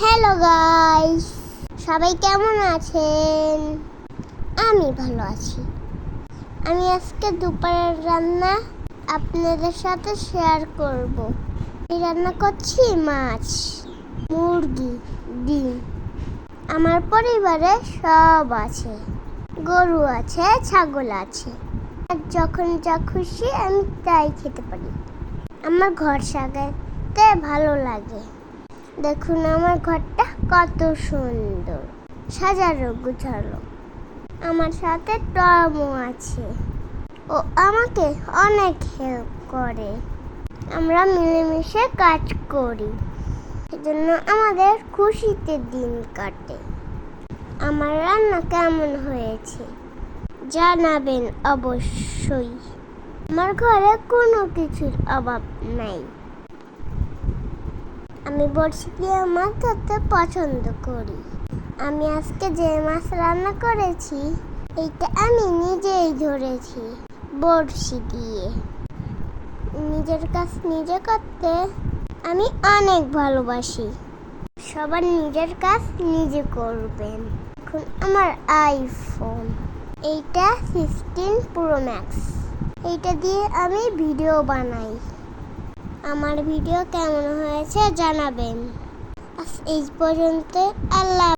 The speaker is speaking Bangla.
হ্যালো গাইস, সবাই কেমন আছেন? আমি ভালো আছি। আমি আজকে দুপুরের রান্না আপনাদের সাথে শেয়ার করব। আমি রান্না করছি মাছ, মুরগি, ডিম। আমার পরিবারে সব আছে, গরু আছে, ছাগল আছে। আর যখন যা খুশি আমি তাই খেতে পারি। আমার ঘর সাজাতে ভালো লাগে। দেখুন আমার ঘরটা কত সুন্দর, সাজানো গুছানো। আমার সাথে টমও আছে, ও আমাকে অনেক হেল্প করে। আমরা মিলেমিশে কাজ করি, সেজন্য আমাদের খুশিতে দিন কাটে। আমার রান্না কেমন হয়েছে জানাবেন অবশ্যই। আমার ঘরে কোনো কিছুর অভাব নাই। আমি বড়শি দিয়ে মাছ ধরতে পছন্দ করি। আমি আজকে যে মাছ রান্না করেছি, এইটা আমি নিজেই ধরেছি বড়শি দিয়ে। নিজের কাজ নিজে করতে আমি অনেক ভালোবাসি। সবার নিজের কাজ নিজে করবেন। এখন আমার আইফোন, এইটা 15 Pro Max। এইটা দিয়ে আমি ভিডিও বানাই। আমার ভিডিও কেমন হয়েছে জানাবেন। আজ এই পর্যন্ত। আল্লাহ।